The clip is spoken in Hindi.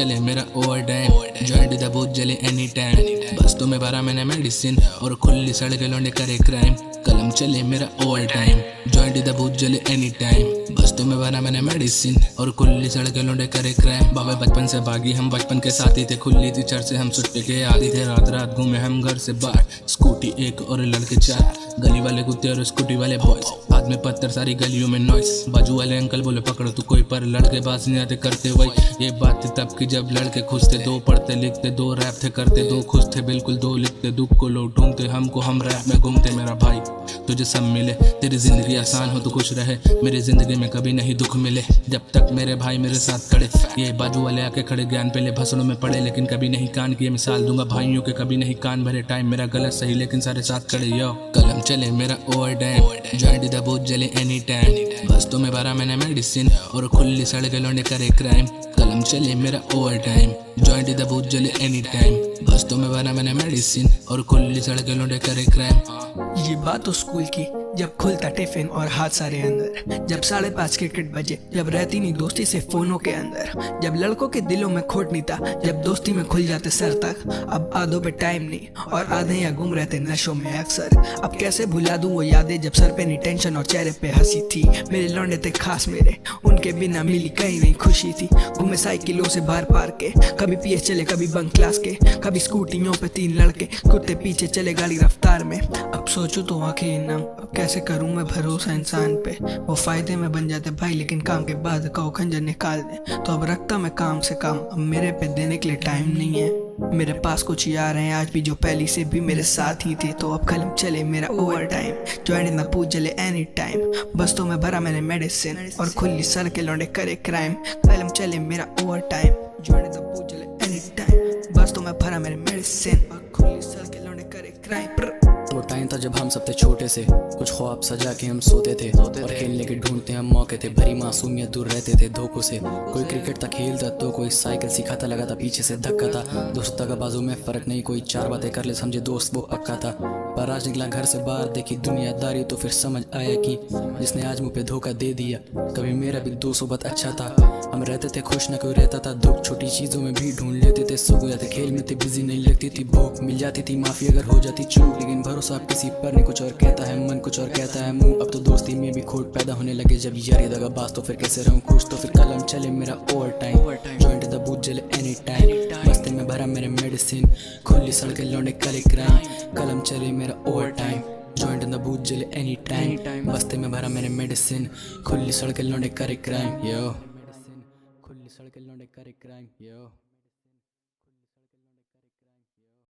चले मेरा over time, joint the booth जले एनी टाइम। बस्तों में भरा मैंने मेडिसिन और खुली सड़क लौंडे करे क्राइम। कलम चले मेरा over time, joint the booth जले एनी टाइम। बस्तों में भरा मैंने मेडिसिन और खुली सड़क लौंडे करे क्राइम। बाबा बचपन से बागी हम बचपन के साथी थे, खुली थी चर्च से हम सुट्टे के आदि थे। रात रात घूमे हम घर से बाहर, स्कूटी एक और लड़के चार। गली वाले कुत्ते और स्कूटी वाले बॉयज, हाथ में पत्थर सारी गलियों में नॉइस। बाजू वाले अंकल बोले पकड़ो तू कोई, पर लड़के बात नहीं आते करते वही। ये बात थी तब की जब लड़के खुश थे, दो पढ़ते लिखते दो रैप थे करते, दो खुश थे बिल्कुल दो लिखते। दुख को लोग ढूंढते हमको हम रैप में घूमते। मेरा भाई तुझे सब मिले, तेरी जिंदगी आसान हो तो खुश रहे, मेरी जिंदगी में कभी नहीं दुख मिले। जब तक मेरे भाई मेरे साथ खड़े, ये बाजू वाले आके खड़े ज्ञान पहले भसड़ों में पड़े, लेकिन कभी नहीं कान किए। मिसाल दूंगा भाइयों के कभी नहीं कान भरे। टाइम मेरा गलत सही लेकिन सारे साथ खड़े। यो कलम चले मेरा over time, joint the booth जले एनी टाइम। बस्तों में भरा मैंने मेडिसिन और खुली सड़क लौंडे करे क्राइम। कलम चले मेरा over time, joint the booth जले एनी टाइम। बस्तों में भरा मैंने मेडिसिन और खुली सड़क लौंडे करे क्राइम। ये बात तो स्कूल की, जब खुलता टिफिन और हाथ सारे अंदर, जब 5:30 क्रिकेट बजे, जब रहती नहीं दोस्ती से फोनों के अंदर, जब लड़कों के दिलों में खोट नहीं था, जब दोस्ती में खुल जाते सर तक। अब आधों पे टाइम नहीं और आधे या गुम रहते नशों में अक्सर। अब कैसे भुला दूं वो यादें जब सर पे नहीं टेंशन और चेहरे पे हंसी थी। मेरे लौंडे थे खास मेरे, उनके बिना मिली कहीं नहीं खुशी थी। घूमे साइकिलों से बाहर पार के, कभी पीएस चले कभी बंक क्लास के, कभी स्कूटियों पे 3 लड़के, कुत्ते पीछे चले गाड़ी रफ्तार में। अब सोचूं तो आंखें नम, कैसे करूं मैं भरोसा इंसान पे। वो फायदे में बन जाते भाई लेकिन काम के बाद का वो खंजर निकाल दे। तो अब रखता मैं काम से काम, अब मेरे पे देने के लिए टाइम नहीं है। मेरे पास कुछ यार हैं आज भी जो पहली से भी मेरे साथ ही थे। तो अब कलम चले मेरा over time, joint the booth जले एनी टाइम। बस्तों में भरा मैंने मेडिसिन और खुली सड़क लौंडे करे क्राइम। कलम चले मेरा over time, joint the booth जले एनी टाइम। बस्तों में भरा मैंने मेडिसिन और खुली सड़क लौंडे करे क्राइम। वो टाइम था जब हम सब थे छोटे से, कुछ ख्वाब सजा के हम सोते थे और खेलने के ढूंढते हम मौके थे। भरी मासूमियत दूर रहते थे धोखों से, कोई क्रिकेट था खेलता तो कोई साइकिल सिखाता, लगा था पीछे से धक्का था। दोस्तों का बाजू में फर्क नहीं, कोई 4 बातें कर ले समझे दोस्त वो पक्का था। पर आज निकला घर से बाहर, देखी दुनियादारी तो फिर समझ आया कि जिसने आज मुँह पे धोखा दे दिया, कभी मेरा भी 2 सोबत अच्छा था। हम रहते थे खुश न कोई रहता था दुख, छोटी चीजों में भी ढूंढ लेते थे सुख। जाते खेल में थे बिजी नहीं लगती थी भूख, मिल जाती थी माफी अगर हो जाती चूक। लेकिन भरोसा अब किसी पर नहीं, कुछ और कहता है मन कुछ और कहता है मुंह। अब तो दोस्ती में भी खोट पैदा होने लगे, जब यारी दगाबाज तो फिर कैसे रहूं खुश। तो फिर कलम चले मेरा over time, joint the booth जले एनी टाइम। बस्ते में भरा मेरे मेडिसिन, खुली सड़कें लौंडे करे क्राइम। कलम चले मेरा over time, joint the booth जले एनी टाइम। बस्ते में भरा मेरे मेडिसिन, खुली सड़कें लौंडे करे क्राइम। यो खुली सड़कें लौंडे करे क्राइम। यो